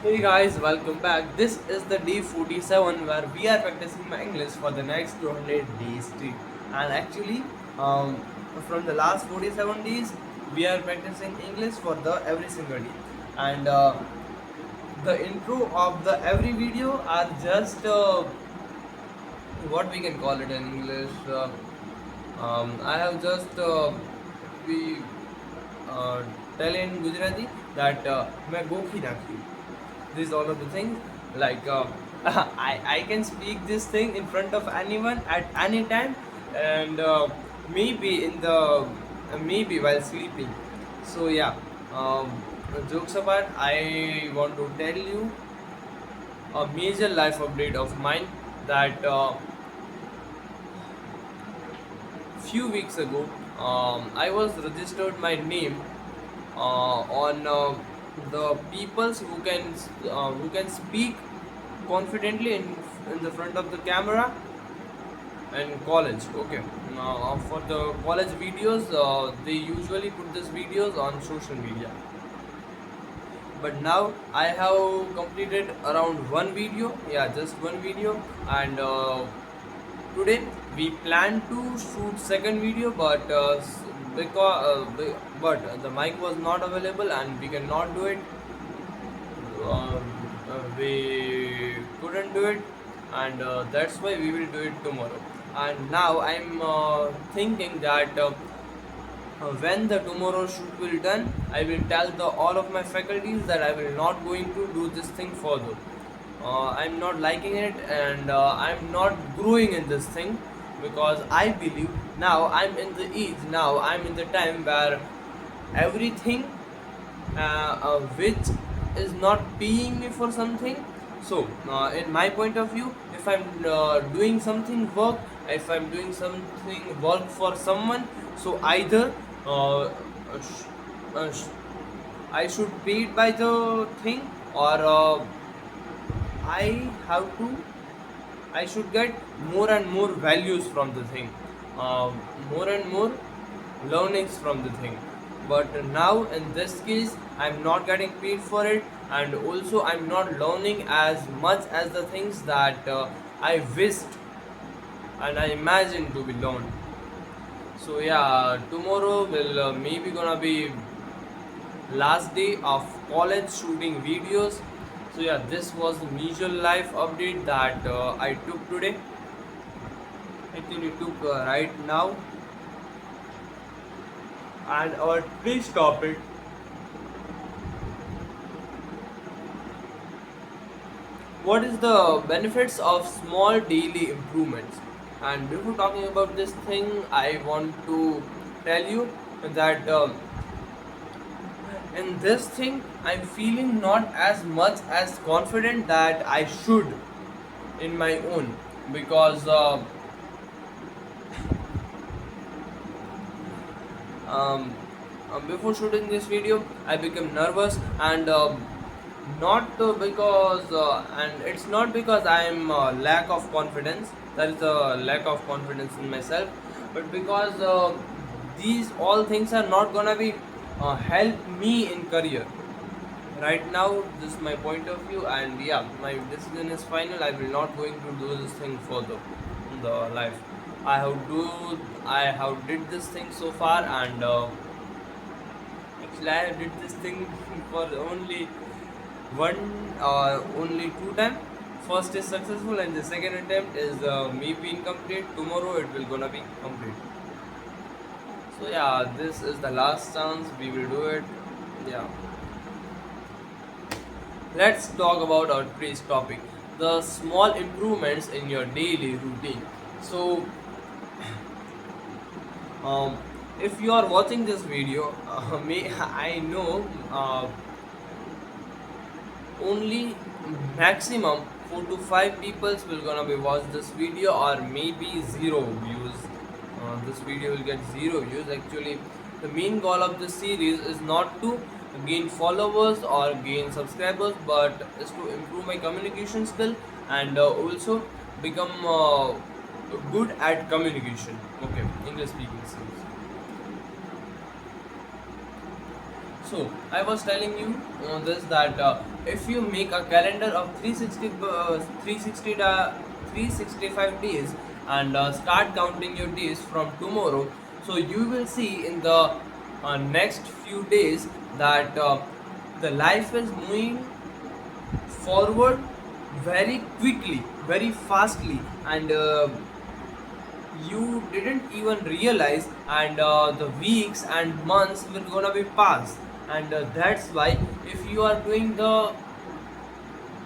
Hey guys, welcome back. This is the day 47 where we are practicing my English for the next 200 days straight. And actually, um, from the last 47 days, we are practicing English for the every single day. And the intro of the every video are just what we can call it in English. I have just we uh, tell in Gujarati that मैं गोखी नाखी. These all of the things like I can speak this thing in front of anyone at any time and maybe in the maybe while sleeping. So yeah, jokes apart, I want to tell you a major life update of mine that few weeks ago I was registered my name on the peoples who can speak confidently in the front of the camera and college. Okay, now for the college videos they usually put these videos on social media, but now I have completed around one video, yeah, just one video. And today we plan to shoot second video, but but the mic was not available and we cannot do it. We couldn't do it, and that's why we will do it tomorrow. And now I'm thinking that when the tomorrow shoot will done, I will tell the all of my faculties that I will not going to do this thing further. I'm not liking it, and I'm not growing in this thing, because I believe now I'm in the age, now I'm in the time where everything which is not paying me for something. So in my point of view, if I'm doing something work, if I'm doing something work for someone, so either sh- sh- I should pay it by the thing, or I have to I should get more and more values from the thing, more and more learnings from the thing. But now in this case, I'm not getting paid for it, and also I'm not learning as much as the things that I wished and I imagined to be learned. So yeah, tomorrow will maybe gonna be last day of college shooting videos. So yeah, this was the major life update that I took today. Actually took right now. And our today's topic: what is the benefits of small daily improvements? And before talking about this thing, I want to tell you that in this thing I'm feeling not as much as confident that I should in my own, because um, before shooting this video I became nervous, and not because and it's not because I am lack of confidence, there is a lack of confidence in myself, but because these all things are not gonna be help me in career right now. This is my point of view, and yeah, my decision is final. I will not going to do this thing further in the life. I have did this thing so far, and actually I did this thing for only only two times. First is successful, and the second attempt is maybe incomplete. Tomorrow it will gonna be complete. So yeah, this is the last chance. We will do it. Yeah. Let's talk about our today's topic: the small improvements in your daily routine. So, um, if you are watching this video, may I know only maximum 4 to 5 people will gonna be watch this video, or maybe zero views. This video will get zero views. Actually, the main goal of this series is not to gain followers or gain subscribers, but is to improve my communication skill, and also become good at communication. Okay, English speaking skills. So I was telling you this that if you make a calendar of 365 days and start counting your days from tomorrow, so you will see in the next few days that the life is moving forward very quickly, very fastly, and you didn't even realize, and the weeks and months will gonna be passed, and that's why if you are doing the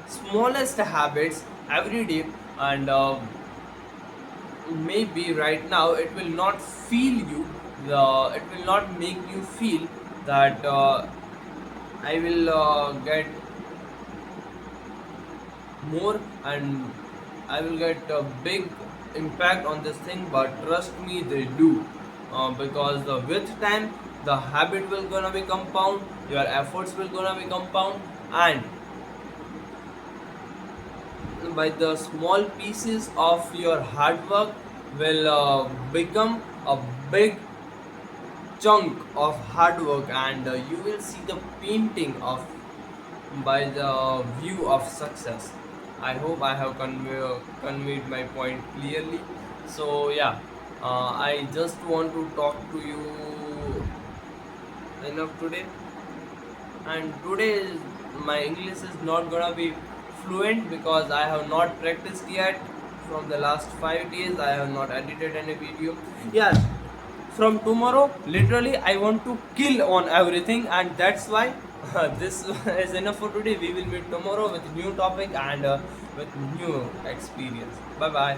smallest habits every day, and maybe right now it will not feel you, it will not make you feel that I will get more, and I will get a big impact on this thing. But trust me, they do, because with time the habit will gonna be compound, your efforts will gonna be compound, and by the small pieces of your hard work will become a big chunk of hard work, and you will see the painting of by the view of success. I hope I have conveyed my point clearly. So yeah, I just want to talk to you enough today. And today my English is not gonna be fluent because I have not practiced yet. From the last 5 days, I have not edited any video. Yes, from tomorrow, literally, I want to kill on everything, and that's why this is enough for today. We will meet tomorrow with new topic and with new experience. Bye bye.